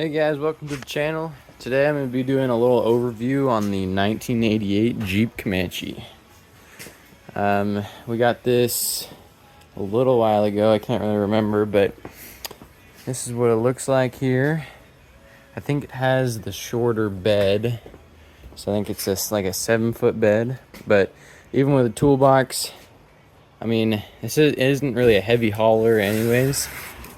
Hey guys, welcome to the channel. Today I'm going to be doing a little overview on the 1988 Jeep Comanche. We got this a little while ago, I can't really remember, but this is what it looks like here. I think it has the shorter bed, so I think it's just like a 7-foot bed, but even with a toolbox, I mean, it isn't really a heavy hauler anyways.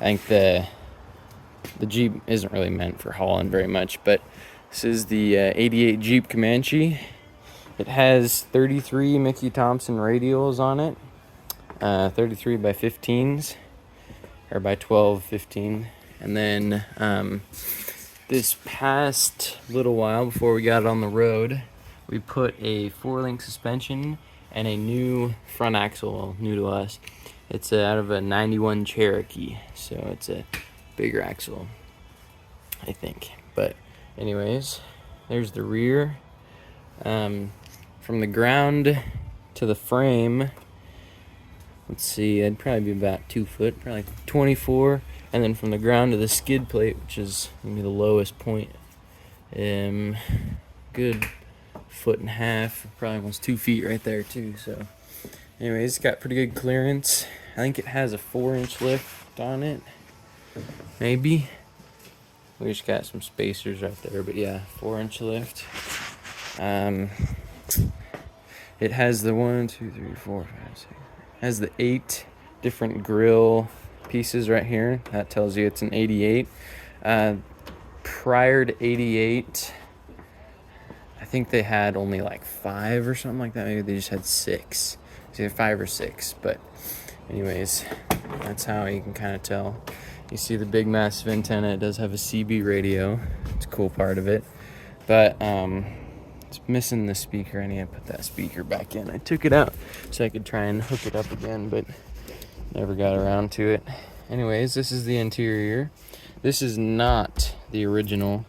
I think the Jeep isn't really meant for hauling very much, but this is the 88 Jeep Comanche. It has 33 Mickey Thompson radials on it, 33 by 15s, or by 12, 15. And then this past little while before we got it on the road, we put a 4-link suspension and a new front axle, new to us. It's out of a 91 Cherokee, so it's a bigger axle, I think. But anyways, there's the rear. From the ground to the frame, let's see, it'd probably be about 2 foot, probably 24. And then from the ground to the skid plate, which is maybe the lowest point, good 1.5 foot, probably almost 2 feet right there too. So anyways, it's got pretty good clearance. I think it has a 4-inch lift on it, maybe. We just got some spacers right there, but yeah, 4-inch lift. It has the 1, 2, 3, 4, 5, 6. Has the 8 different grill pieces right here. That tells you it's an 88. Prior to 88, I think they had only like 5 or something like that. Maybe they just had 6. It's either 5 or 6, but anyways, that's how you can kind of tell. You see the big massive antenna. It does have a CB radio. It's a cool part of it, but it's missing the speaker. I need to put that speaker back in. I took it out so I could try and hook it up again, but never got around to it. Anyways, this is the interior. This is not the original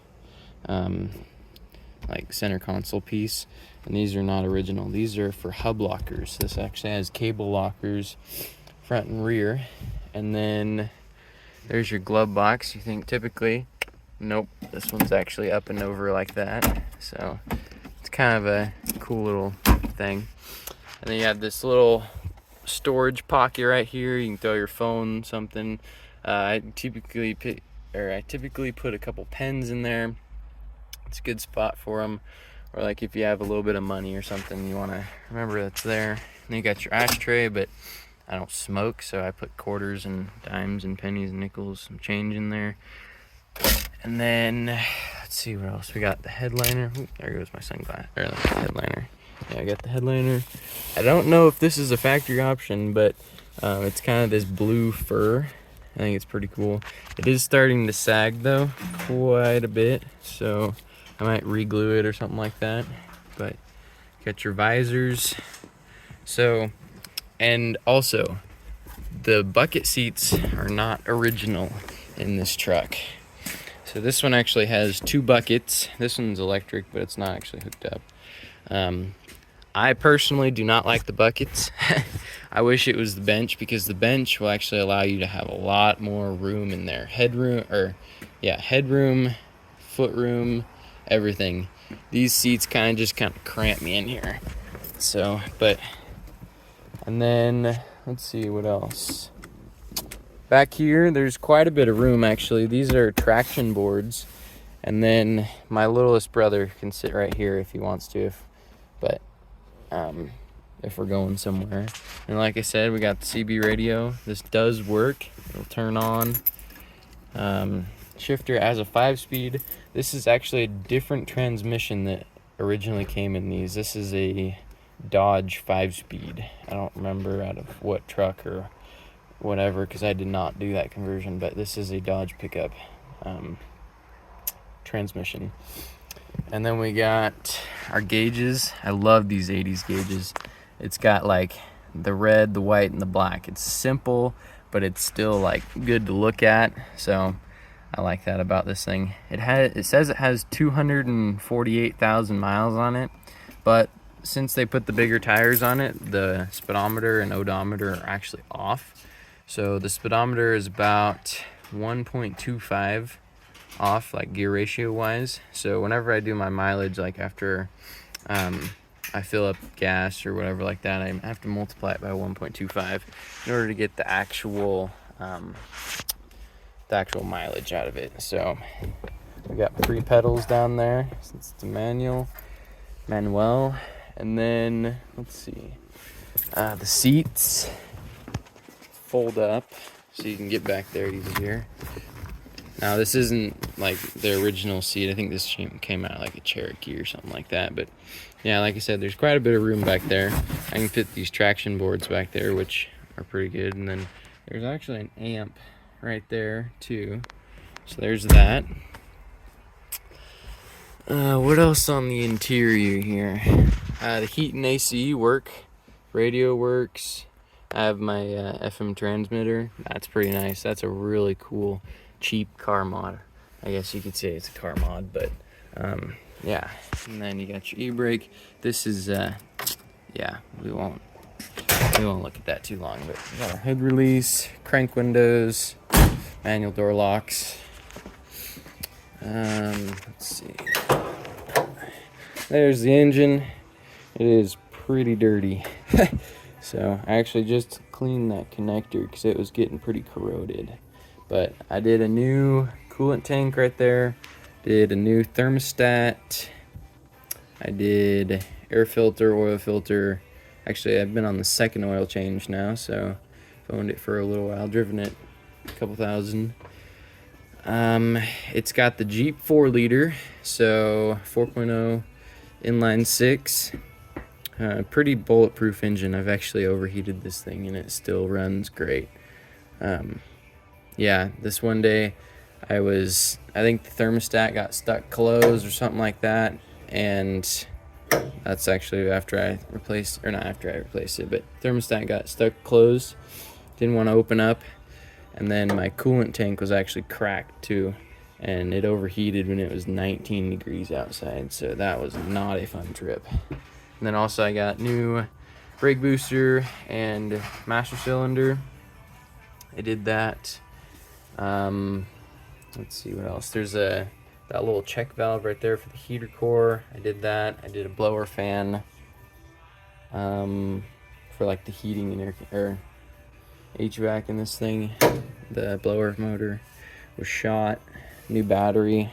like center console piece, and these are not original. These are for hub lockers. This actually has cable lockers front and rear. And then there's your glove box. You think typically, nope, this one's actually up and over like that. So it's kind of a cool little thing. And then you have this little storage pocket right here. You can throw your phone, something. I typically put a couple pens in there. It's a good spot for them. Or like if you have a little bit of money or something, you want to remember that's there. And then you got your ashtray, but I don't smoke, so I put quarters and dimes and pennies and nickels, some change in there. And then let's see what else we got. The headliner. Ooh, there goes my sunglasses. Or the headliner. Yeah, I got the headliner. I don't know if this is a factory option, but it's kind of this blue fur. I think it's pretty cool. It is starting to sag though, quite a bit, so I might re-glue it or something like that. But got your visors. So, and also, the bucket seats are not original in this truck. So this one actually has 2 buckets. This one's electric, but it's not actually hooked up. I personally do not like the buckets. I wish it was the bench, because the bench will actually allow you to have a lot more room in there. Headroom, footroom, everything. These seats kind of cramp me in here. So, and then let's see what else. Back here, there's quite a bit of room actually. These are traction boards, and then my littlest brother can sit right here if he wants to. If we're going somewhere. And like I said, we got the CB radio. This does work. It'll turn on. Shifter as a 5-speed. This is actually a different transmission that originally came in these. This is a Dodge 5-speed. I don't remember out of what truck or whatever, because I did not do that conversion, but this is a Dodge pickup transmission. And then we got our gauges. I love these 80s gauges. It's got like the red, the white, and the black. It's simple, but it's still like good to look at. So I like that about this thing. It says it has 248,000 miles on it, but since they put the bigger tires on it, the speedometer and odometer are actually off. So the speedometer is about 1.25, off, like gear ratio wise. So whenever I do my mileage, like after I fill up gas or whatever like that, I have to multiply it by 1.25 in order to get the actual mileage out of it. So we got 3 pedals down there since it's a manual, and then let's see, the seats fold up so you can get back there easier. Now this isn't like the original seat. I think this came out like a Cherokee or something like that. But yeah, like I said, there's quite a bit of room back there. I can fit these traction boards back there, which are pretty good. And then there's actually an amp right there too. So there's that. What else on the interior here? The heat and AC work. Radio works. I have my FM transmitter. That's pretty nice. That's a really cool, cheap car mod. I guess you could say it's a car mod, but yeah. And then you got your e-brake. This is yeah, we won't look at that too long, but we got our hood release, crank windows, manual door locks. Let's see. There's the engine. It is pretty dirty. So I actually just cleaned that connector because it was getting pretty corroded. But I did a new coolant tank right there. Did a new thermostat. I did air filter, oil filter. Actually, I've been on the second oil change now, so I've owned it for a little while. Driven it a couple thousand. It's got the Jeep 4-liter, so 4.0 inline 6. Pretty bulletproof engine. I've actually overheated this thing and it still runs great. Yeah, this one day I think the thermostat got stuck closed or something like that, and that's actually not after I replaced it, but thermostat got stuck closed, didn't want to open up, and then my coolant tank was actually cracked too, and it overheated when it was 19 degrees outside, so that was not a fun trip. And then also I got new brake booster and master cylinder. I did that. Let's see what else. There's that little check valve right there for the heater core. I did that. I did a blower fan for like the heating and air HVAC in this thing. The blower motor was shot. New battery.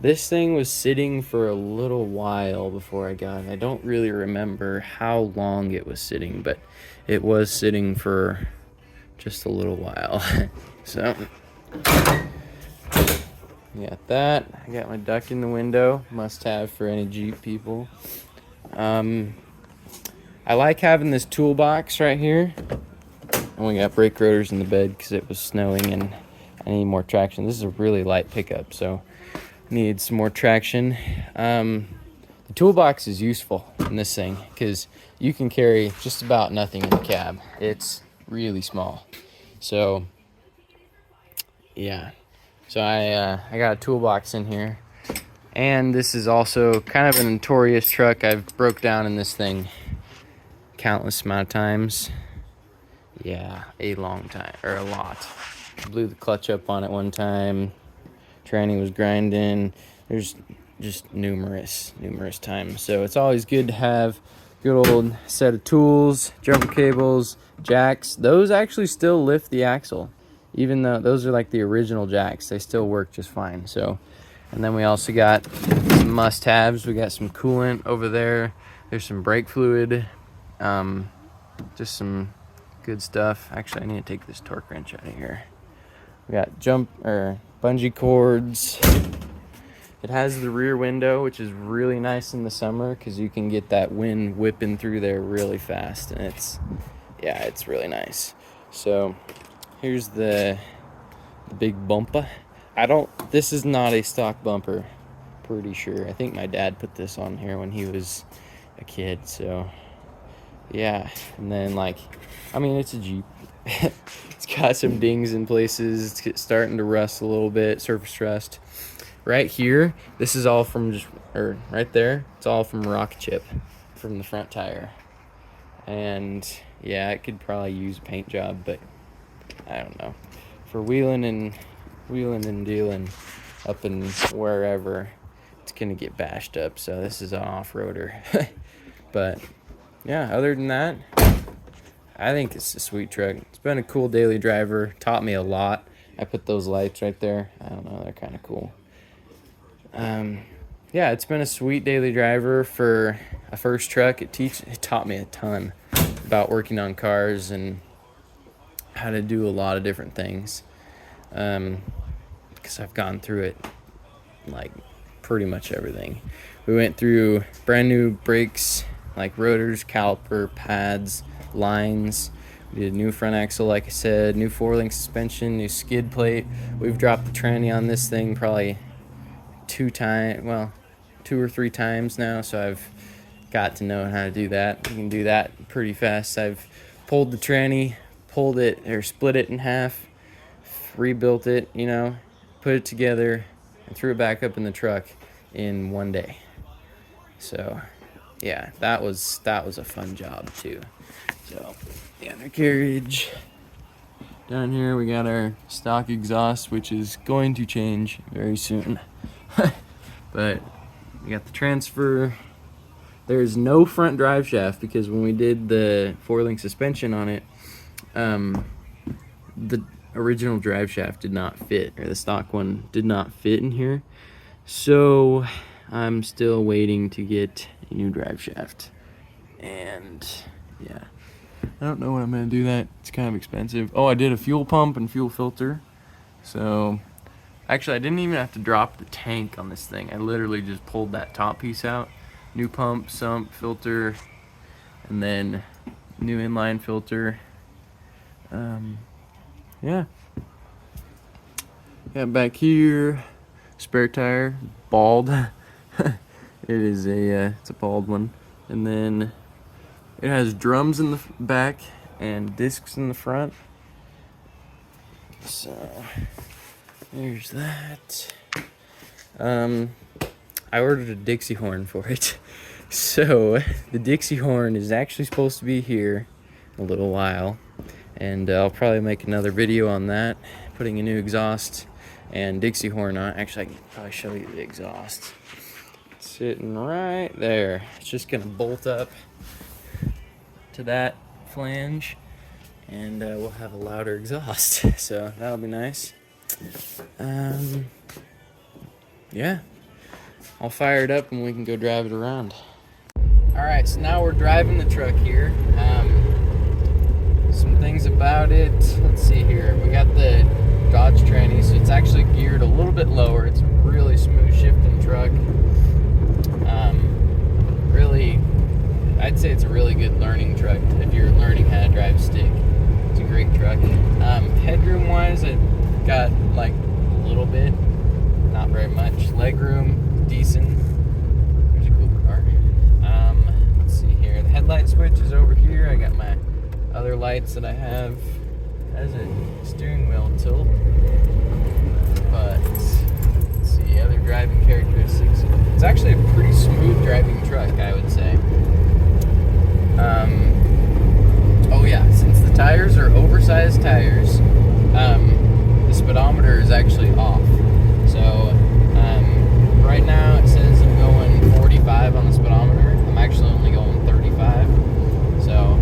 This thing was sitting for a little while before I got it. I don't really remember how long it was sitting, but it was sitting for just a little while. So, I got that. I got my duck in the window. Must have for any Jeep people. I like having this toolbox right here. And we got brake rotors in the bed because it was snowing and I need more traction. This is a really light pickup, so need some more traction. The toolbox is useful in this thing because you can carry just about nothing in the cab. It's really small. So yeah, so I got a toolbox in here, and this is also kind of a notorious truck. I've broke down in this thing countless amount of times. Yeah, a long time, or a lot. Blew the clutch up on it one time. Tranny was grinding. There's just numerous times. So it's always good to have a good old set of tools, jumper cables, jacks. Those actually still lift the axle. Even though those are like the original jacks, they still work just fine. So, and then we also got some must-haves. We got some coolant over there. There's some brake fluid. Just some good stuff. Actually, I need to take this torque wrench out of here. We got bungee cords. It has the rear window, which is really nice in the summer because you can get that wind whipping through there really fast, and it's really nice. So here's the big bumper. This is not a stock bumper, pretty sure. I think my dad put this on here when he was a kid, so yeah. And then it's a Jeep. It's got some dings in places. It's starting to rust a little bit, surface rust. Right here, this is all from right there, it's all from rock chip from the front tire. And yeah, it could probably use a paint job, but I don't know. For wheeling and dealing, up in wherever, it's gonna get bashed up. So this is an off-roader. But yeah, other than that, I think it's a sweet truck. It's been a cool daily driver. Taught me a lot. I put those lights right there. I don't know, they're kind of cool. Yeah, it's been a sweet daily driver for a first truck. It taught me a ton about working on cars and how to do a lot of different things. Because I've gone through it, like pretty much everything. We went through brand new brakes, like rotors, caliper, pads, lines. We did a new front axle, like I said, new 4-link suspension, new skid plate. We've dropped the tranny on this thing probably 2 or 3 times now, so I've got to know how to do that. You can do that pretty fast. I've pulled the tranny, split it in half, rebuilt it, put it together, and threw it back up in the truck in 1 day. So yeah, that was a fun job too. So the undercarriage. Down here we got our stock exhaust, which is going to change very soon. But we got the transfer. There's no front drive shaft because when we did the 4-link suspension on it, the original drive shaft did not fit, or the stock one did not fit in here. So I'm still waiting to get a new drive shaft. And yeah, I don't know when I'm gonna do that. It's kind of expensive. Oh, I did a fuel pump and fuel filter. So actually, I didn't even have to drop the tank on this thing. I literally just pulled that top piece out. New pump, sump, filter, and then new inline filter. Yeah. Got back here, spare tire, bald. It's a bald one. And then it has drums in the back and discs in the front. So there's that. I ordered a Dixie horn for it. So the Dixie horn is actually supposed to be here in a little while. And I'll probably make another video on that, putting a new exhaust and Dixie horn on. Actually, I can probably show you the exhaust. It's sitting right there. It's just gonna bolt up to that flange, and we'll have a louder exhaust. So that'll be nice. Yeah, I'll fire it up and we can go drive it around. All right, so now we're driving the truck here. Some things about it, let's see here. We got the Dodge tranny, so it's actually geared a little bit lower. It's a really smooth shifting truck. Really, I'd say it's a really good learning truck if you're learning how to drive stick. It's a great truck. Headroom wise, it got like a little bit, not very much. Legroom, decent. There's a cool car. Let's see here. The headlight switch is over here. I got my other lights that I have. Has a steering wheel tilt. But let's see, other driving characteristics. It's actually a pretty smooth driving truck, I would say. Oh yeah, since the tires are oversized tires, the speedometer is actually off. So right now it says I'm going 45 on the speedometer. I'm actually only going 35. So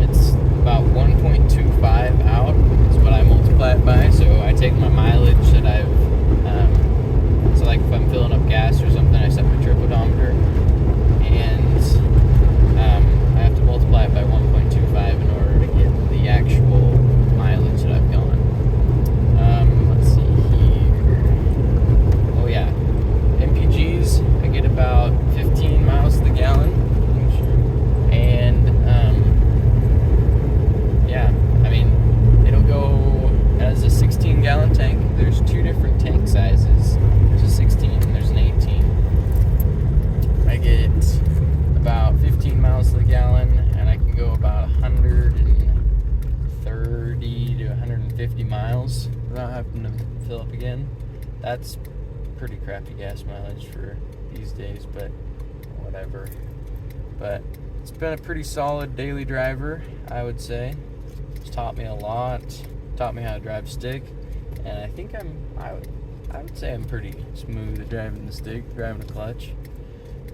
it's about 1.25 out is what I multiply it by. So I take my mileage that I've, so like if I'm filling up gas or something, I set my trip odometer, and I have to multiply it by 1.25 in order to get the actual mileage that I've gone. Let's see here. Oh yeah, MPGs, I get about 15 miles to the gallon, and yeah, I mean, it'll go as a 16-gallon tank. There's 2 different tank sizes. There's a 16 and there's an 18. I get about 15 miles to the gallon, and I can go about 130 to 150 miles without having to fill up again. That's pretty crappy gas mileage for these days, but whatever. But it's been a pretty solid daily driver, I would say. It's taught me a lot, taught me how to drive stick, and I think I would say I'm pretty smooth at driving the stick, driving a clutch.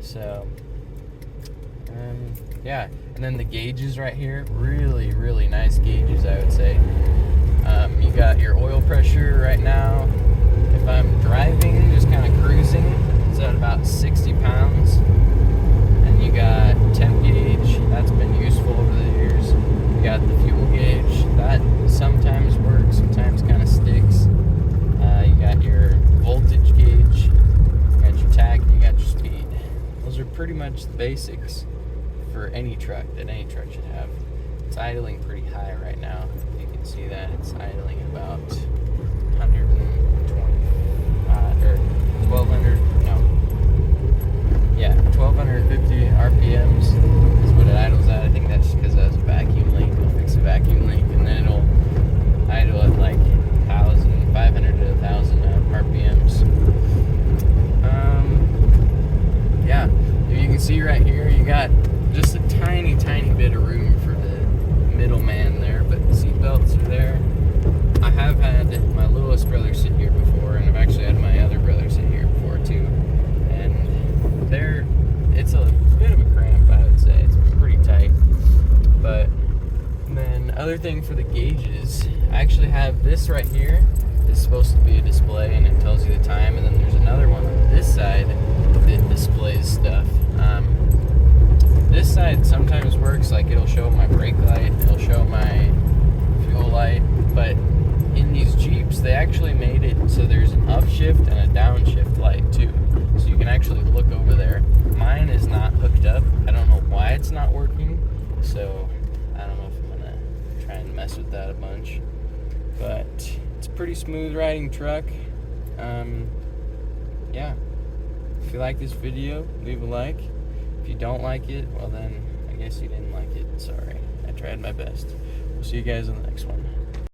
So, yeah. And then the gauges right here, really, really nice gauges, I would say. You got your oil pressure right now. If I'm driving, just kind of cruising, it's at about 60 pounds. And you got temp gauge, that's been useful over the years. You got the fuel gauge, that sometimes works, sometimes kind of sticks. You got your voltage gauge, you got your tach, and you got your speed. Those are pretty much the basics for any truck that any truck should have. It's idling pretty high right now. You can see that it's idling about 120 or 1200, no. Yeah, 1250 RPMs is what it idles at. I think that's because that's a vacuum leak. It'll fix a vacuum leak and then it'll idle at like 500 to 1000 RPMs. Yeah, you can see right here you got just a tiny bit of room for the middleman there, but the seat belts are there. I have had my littlest brother sit here before, and I've actually had my other brother sit here before too, and it's a bit of a cramp, I would say. It's pretty tight. But then other thing for the gauges, I actually have this right here. It's supposed to be a display and it tells you the time, and then there's another one on this side that displays stuff. This side sometimes works, like it'll show my brake light, it'll show my fuel light, but in these Jeeps they actually made it so there's an upshift and a downshift light too, so you can actually look over there. Mine is not hooked up. I don't know why it's not working, so I don't know if I'm gonna try and mess with that a bunch, but it's a pretty smooth riding truck. Yeah, if you like this video, leave a like. If you don't like it, well then I guess you didn't like it. Sorry, I tried my best. We'll see you guys in the next one.